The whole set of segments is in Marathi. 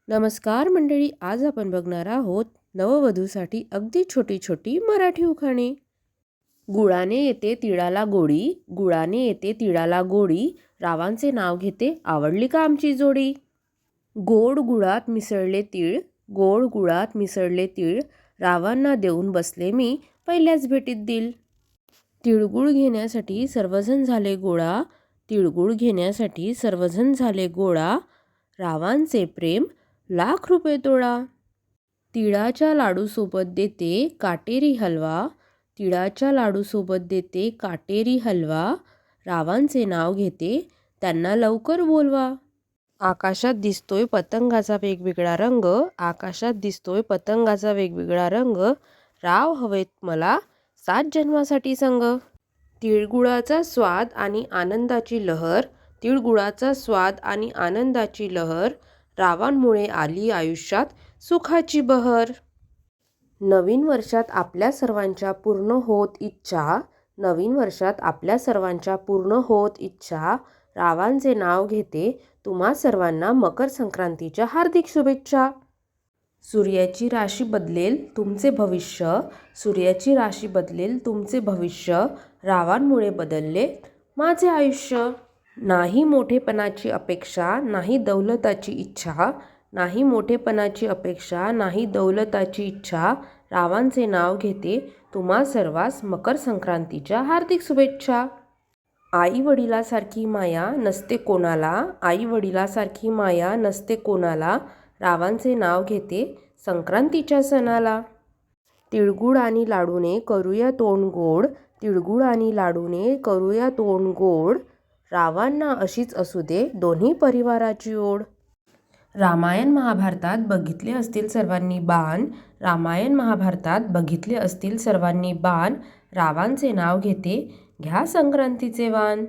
नमस्कार मंडळी, आज आपण बघणार आहोत नववधूसाठी अगदी छोटी छोटी मराठी उखाणे. गुळाने येते तिळाला गोडी, गुळाने येते तिळाला गोडी, रावांचे नाव घेते आवडली का आमची जोडी. गोड गुळात मिसळले तीळ, गोड गुळात मिसळले तीळ, रावांना देऊन बसले मी पहिल्याच भेटीत दिल. तिळगुळ घेण्यासाठी सर्वजण झाले गोळा, तिळगुळ घेण्यासाठी सर्वजण झाले गोळा, रावांचे प्रेम लाख रुपये तोळा. तिळाच्या लाडूसोबत देते काटेरी हलवा, तिळाच्या लाडूसोबत देते काटेरी हलवा, रावांचे नाव घेते त्यांना लवकर बोलवा. आकाशात दिसतोय पतंगाचा वेगवेगळा रंग, आकाशात दिसतोय पतंगाचा वेगवेगळा रंग, राव हवेत मला 7 जन्मासाठी संग. तिळगुळाचा स्वाद आणि आनंदाची लहर, तिळगुळाचा स्वाद आणि आनंदाची लहर, रावांमुळे आली आयुष्यात सुखाची बहर. नवीन वर्षात आपल्या सर्वांच्या पूर्ण होत इच्छा, नवीन वर्षात आपल्या सर्वांच्या पूर्ण होत इच्छा, रावांचे नाव घेते तुम्हा सर्वांना मकर संक्रांतीच्या हार्दिक शुभेच्छा. सूर्याची राशी बदलेल तुमचे भविष्य, सूर्याची राशी बदलेल तुमचे भविष्य, रावांमुळे बदलले माझे आयुष्य. नाही मोठेपणाची अपेक्षा, नाही दौलताची इच्छा, नाही मोठेपणाची अपेक्षा, नाही दौलताची इच्छा, रावांचे नाव घेते तुम्हा सर्वांस मकर संक्रांतीच्या हार्दिक शुभेच्छा. आई वडिलासारखी माया नसते कोणाला, आई वडिलासारखी माया नसते कोणाला, रावांचे नाव घेते संक्रांतीच्या सणाला. तिळगुळ आणि लाडूने करूया तोंड गोड, तिळगुळ आणि लाडूने करूया तोंड गोड, रावांना अशीच असू दे दोन्ही परिवाराची ओढ. रामायण महाभारतात बघितले असतील सर्वांनी बाण, रामायण महाभारतात बघितले असतील सर्वांनी बाण, रावांचे नाव घेते घ्या संक्रांतीचे वाण.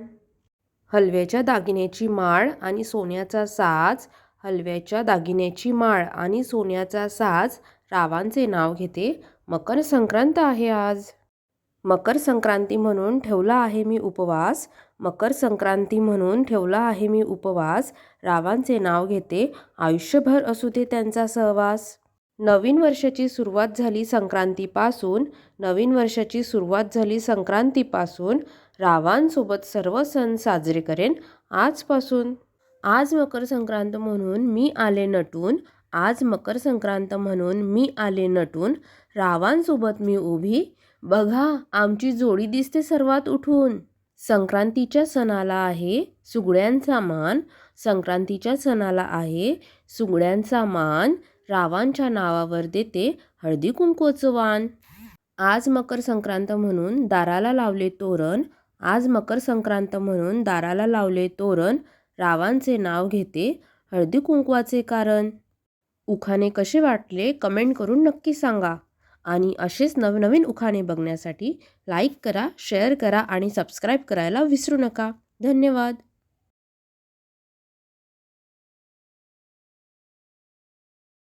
हलव्याच्या दागिन्याची माळ आणि सोन्याचा साज, हलव्याच्या दागिन्याची माळ आणि सोन्याचा साज, रावांचे नाव घेते मकर संक्रांत आहे आज. मकर संक्रांती म्हणून ठेवला आहे मी उपवास, मकर संक्रांती म्हणून ठेवला आहे मी उपवास, रावांचे नाव घेते आयुष्यभर असू दे त्यांचा सहवास. नवीन वर्षाची सुरुवात झाली संक्रांतीपासून, नवीन वर्षाची सुरुवात झाली संक्रांतीपासून, रावांसोबत सर्व सण साजरे करेन आजपासून. आज मकर संक्रांत म्हणून मी आले नटून, आज मकर संक्रांत म्हणून मी आले नटून, रावांसोबत मी उभी बघा आमची जोडी दिसते सर्वात उठून. संक्रांतीच्या सणाला आहे सुगड्यांचा मान, संक्रांतीच्या सणाला आहे सुगड्यांचा मान, रावांच्या नावावर देते हळदी कुंकवाचं वाण. आज मकर संक्रांत म्हणून दाराला लावले तोरण, आज मकर संक्रांत म्हणून दाराला लावले तोरण, रावांचे नाव घेते हळदी कुंकवाचे कारण. उखाणे कसे वाटले कमेंट करून नक्की सांगा. आणि असेच नवनवीन उखाणे बघण्यासाठी लाईक करा, शेअर करा आणि सबस्क्राईब करायला विसरू नका. धन्यवाद.